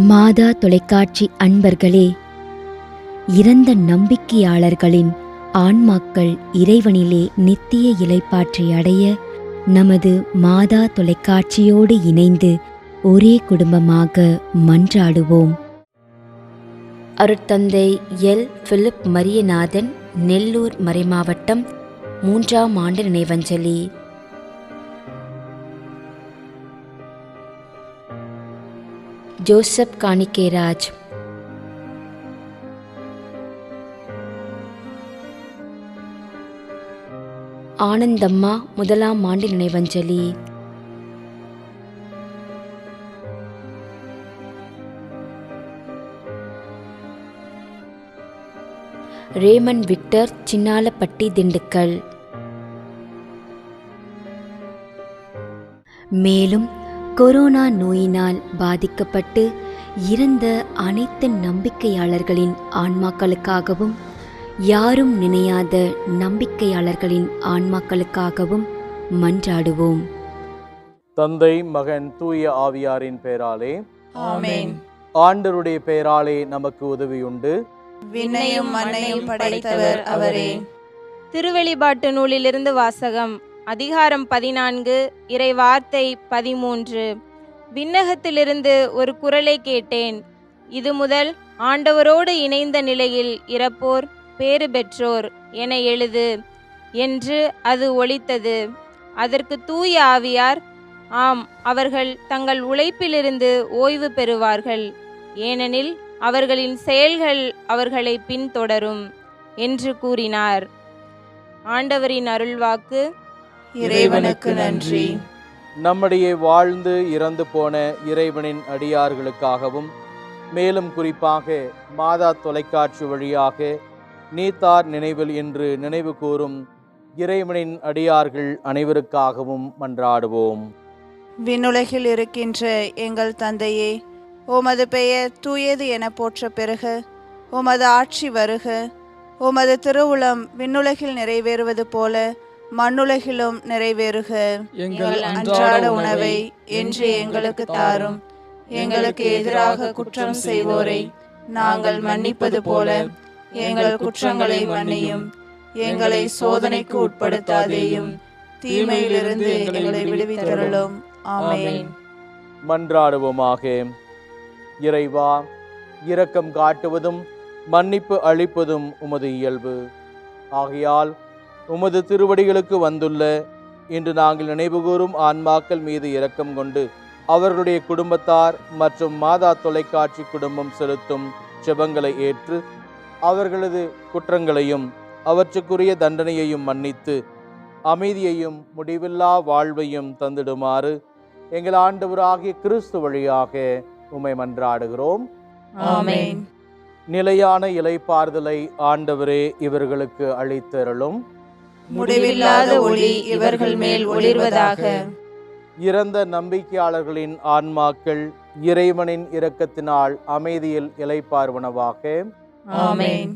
மாதா தொலைக்காட்சி அன்பர்களே, இறந்த நம்பிக்கையாளர்களின் ஆன்மாக்கள் இறைவனிலே நித்திய இளைப்பாற்றி அடைய நமது மாதா தொலைக்காட்சியோடு இணைந்து ஒரே குடும்பமாக மன்றாடுவோம். அருட்தந்தை எல். பிலிப் மரியநாதன், நெல்லூர் மறைமாவட்டம், 3ஆம் ஆண்டு நினைவஞ்சலி. ஜோசப் காணிக்கைராஜ். ஆனந்தம்மா, 1ஆம் ஆண்டு நினைவஞ்சலி. Ramon Victor, Chinnalapatti, Dindigul. மேலும் கொரோனா நோயினால் பாதிக்கப்பட்டு இறந்த அனைத்து நம்பிக்கையாளர்களின் ஆன்மாக்களுக்காகவும், யாரும் நினையாத நம்பிக்கையாளர்களின் ஆன்மாக்களுக்காகவும் மன்றாடுவோம். தந்தை, மகன், தூய ஆவியாரின் பெயராலே ஆமென். ஆண்டவருடைய பெயராலே நமக்கு உதவியுண்டு. விண்ணையும் மண்ணையும் படைத்தவர் அவரே. திருவெளிப்பாட்டு நூலிலிருந்து வாசகம். அதிகாரம் 14, இறை வார்த்தை 13. விண்ணகத்திலிருந்து ஒரு குரலை கேட்டேன். இது முதல் ஆண்டவரோடு இணைந்த நிலையில் இறப்போர் பேறு பெற்றோர் என எழுது என்று அது ஒலித்தது. அதற்கு தூய ஆவியார், ஆம், அவர்கள் தங்கள் உழைப்பிலிருந்து ஓய்வு பெறுவார்கள், ஏனெனில் அவர்களின் செயல்கள் அவர்களை பின்தொடரும் என்று கூறினார். ஆண்டவரின் அருள்வாக்கு. இறைவனுக்கு நன்றி. நம்முடைய வாழ்ந்து இறந்து போன இறைவனின் அடியார்களுக்காகவும், மேலும் குறிப்பாக மாதா தொலைக்காட்சி வழியாக நீத்தார் நினைவில் என்று நினைவு கூறும் இறைவனின் அடியார்கள் அனைவருக்காகவும் மன்றாடுவோம். விண்ணுலகில் இருக்கின்ற எங்கள் தந்தையே, உமது பெயர் தூயது என போற்ற பெறுக. உமது ஆட்சி வருக. உமது திருவுளம் விண்ணுலகில் நிறைவேறுவது போல மண்ணுலகிலும் நிறைவேறுக. எங்கள் அன்றாட உணவை என்று எங்களுக்கு தாரும். எங்களுக்கு எதிராக குற்றம் செய்வோரை நாங்கள் மன்னிப்பது போல எங்கள் குற்றங்களை மன்னியும். எங்களை சோதனைக்கு உட்படுத்தாதேயும், தீமையிலிருந்து எங்களை விடுவித்தருளும். ஆமென். மன்றாடுவோமாக. இறைவா, இரக்கம் காட்டுவதும் மன்னிப்பு அளிப்பதும் உமது இயல்பு. ஆகையால் உமது திருவடிகளுக்கு வந்துள்ள இன்று நாங்கள் நினைவுகூரும் ஆன்மாக்கள் மீது இரக்கம் கொண்டு அவர்களுடைய குடும்பத்தார் மற்றும் மாதா தொலைக்காட்சி குடும்பம் செலுத்தும் ஜெபங்களை ஏற்று அவர்களது குற்றங்களையும் அவற்றுக்குரிய தண்டனையையும் மன்னித்து அமைதியையும் முடிவில்லா வாழ்வையும் தந்திடுமாறு எங்கள் ஆண்டவராகிய கிறிஸ்து வழியாக உம்மை மன்றாடுகிறோம். ஆமென். நிலையான இளைப்பாறுதலை ஆண்டவரே இவர்களுக்கு அளித்தருளும். முடிவில்லாத ஒளி இவர்கள் மேல் ஒளிர்வதாக. இறந்த நம்பிக்கையாளர்களின் ஆன்மாக்கள் இறைவனின் இரக்கத்தினால் அமைதியில் இளைப்பாறுவனவாக. ஆமென்.